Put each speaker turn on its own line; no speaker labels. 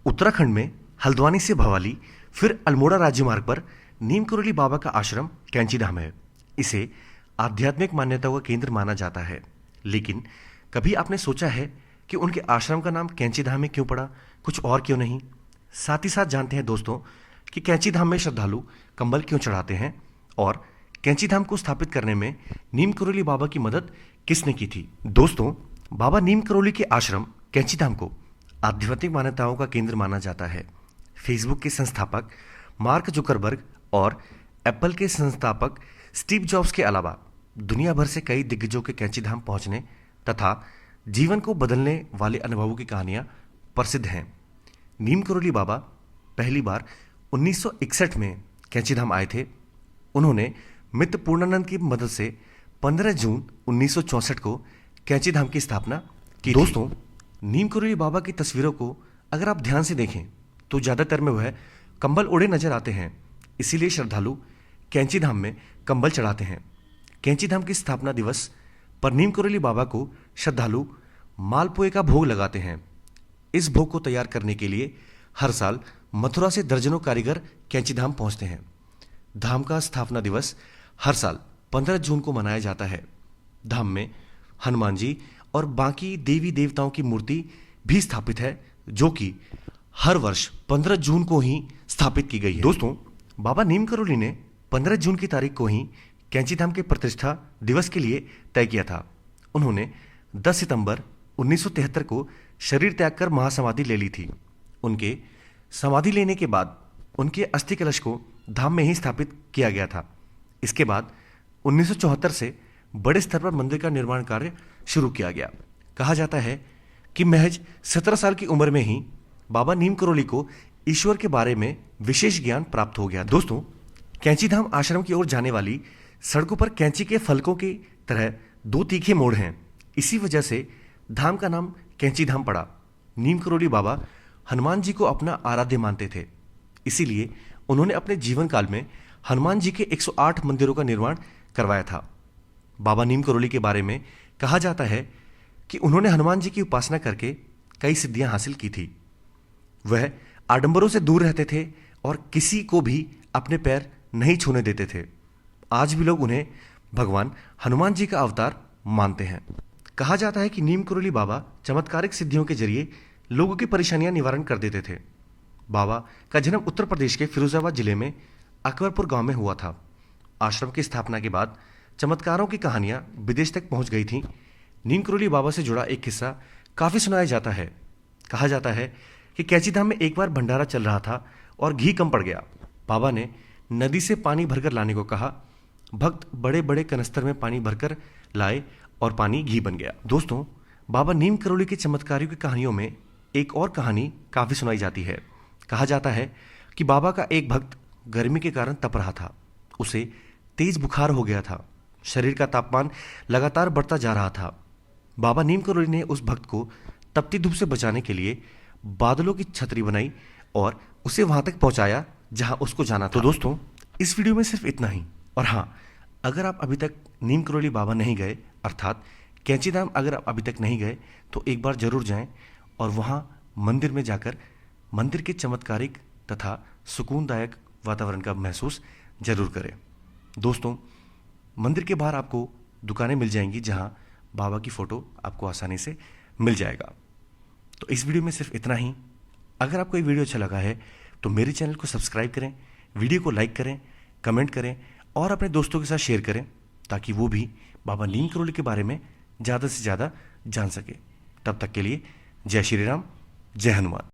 उत्तराखंड में हल्द्वानी से भवाली फिर अल्मोड़ा राज्य मार्ग पर नीम करोली बाबा का आश्रम कैंची धाम है। इसे आध्यात्मिक मान्यताओं का केंद्र माना जाता है। लेकिन कभी आपने सोचा है कि उनके आश्रम का नाम कैंची धाम में क्यों पड़ा, कुछ और क्यों नहीं? साथ ही साथ जानते हैं दोस्तों कि कैंची धाम में श्रद्धालु कंबल क्यों चढ़ाते हैं और कैंची धाम को स्थापित करने में नीम करोली बाबा की मदद किसने की थी। दोस्तों, बाबा नीम करोली के आश्रम कैंची धाम को आध्यात्मिक मान्यताओं का केंद्र माना जाता है। फेसबुक के संस्थापक मार्क जुकरबर्ग और एप्पल के संस्थापक स्टीव जॉब्स के अलावा दुनिया भर से कई दिग्गजों के कैंची धाम पहुंचने तथा जीवन को बदलने वाले अनुभवों की कहानियां प्रसिद्ध हैं। नीम करोली बाबा पहली बार 1961 में कैंची धाम आए थे। उन्होंने मित्र पूर्णानंद की मदद से 15 जून 1964 को कैंची धाम की स्थापना की। दोस्तों, नीम करोली बाबा की तस्वीरों को अगर आप ध्यान से देखें तो ज़्यादातर में वह कंबल ओढ़े नजर आते हैं। इसीलिए श्रद्धालु कैंची धाम में कंबल चढ़ाते हैं। कैंची धाम की स्थापना दिवस पर नीम करोली बाबा को श्रद्धालु मालपुए का भोग लगाते हैं। इस भोग को तैयार करने के लिए हर साल मथुरा से दर्जनों कारीगर कैंची धाम पहुंचते हैं। धाम का स्थापना दिवस हर साल 15 जून को मनाया जाता है। धाम में हनुमान जी और बाकी देवी देवताओं की मूर्ति भी स्थापित है, जो कि हर वर्ष 15 जून को ही स्थापित की गई है। दोस्तों, बाबा नीम करोली ने 15 जून की तारीख को ही कैंची धाम के प्रतिष्ठा दिवस के लिए तय किया था। उन्होंने 10 सितंबर 1973 को शरीर त्याग कर महासमाधि ले ली थी। उनके समाधि लेने के बाद उनके अस्थि कलश को धाम में ही स्थापित किया गया था। इसके बाद 1974 से बड़े स्तर पर मंदिर का निर्माण कार्य शुरू किया गया। कहा जाता है कि महज 17 साल की उम्र में ही बाबा नीम करोली को ईश्वर के बारे में विशेष ज्ञान प्राप्त हो गया। दोस्तों, कैंची धाम आश्रम की ओर जाने वाली सड़कों पर कैंची के फलकों की तरह 2 तीखे मोड़ हैं। इसी वजह से धाम का नाम कैंची धाम पड़ा। नीम करोली बाबा हनुमान जी को अपना आराध्य मानते थे। इसीलिए उन्होंने अपने जीवन काल में हनुमान जी के 108 मंदिरों का निर्माण करवाया था। बाबा नीम करोली के बारे में कहा जाता है कि उन्होंने हनुमान जी की उपासना करके कई सिद्धियां हासिल की थी। वह आडंबरों से दूर रहते थे और किसी को भी अपने पैर नहीं छूने देते थे। आज भी लोग उन्हें भगवान हनुमान जी का अवतार मानते हैं। कहा जाता है कि नीम करोली बाबा चमत्कारिक सिद्धियों के जरिए लोगों की परेशानियां निवारण कर देते थे। बाबा का जन्म उत्तर प्रदेश के फिरोजाबाद जिले में अकबरपुर गांव में हुआ था। आश्रम की स्थापना के बाद चमत्कारों की कहानियां विदेश तक पहुंच गई थीं। नीम करोली बाबा से जुड़ा एक किस्सा काफी सुनाया जाता है। कहा जाता है कि कैंची धाम में एक बार भंडारा चल रहा था और घी कम पड़ गया। बाबा ने नदी से पानी भरकर लाने को कहा। भक्त बड़े बड़े कनस्तर में पानी भरकर लाए और पानी घी बन गया। दोस्तों, बाबा नीम करोली के चमत्कारियों की कहानियों में एक और कहानी काफी सुनाई जाती है। कहा जाता है कि बाबा का एक भक्त गर्मी के कारण तप रहा था। उसे तेज बुखार हो गया था। शरीर का तापमान लगातार बढ़ता जा रहा था। बाबा नीम करोली ने उस भक्त को तपती धूप से बचाने के लिए बादलों की छतरी बनाई और उसे वहां तक पहुंचाया जहां उसको जाना था। तो दोस्तों, इस वीडियो में सिर्फ इतना ही। और हाँ, अगर आप अभी तक नीम करोली बाबा नहीं गए, अर्थात कैंची धाम अगर आप अभी तक नहीं गए, तो एक बार जरूर जाएं और वहां मंदिर में जाकर मंदिर के चमत्कारिक तथा सुकूनदायक वातावरण का महसूस जरूर करें। दोस्तों, मंदिर के बाहर आपको दुकानें मिल जाएंगी जहां बाबा की फ़ोटो आपको आसानी से मिल जाएगा। तो इस वीडियो में सिर्फ इतना ही। अगर आपको ये वीडियो अच्छा लगा है तो मेरे चैनल को सब्सक्राइब करें, वीडियो को लाइक करें, कमेंट करें और अपने दोस्तों के साथ शेयर करें ताकि वो भी बाबा नीम करोली के बारे में ज़्यादा से ज़्यादा जान सके। तब तक के लिए जय श्री राम, जय हनुमान।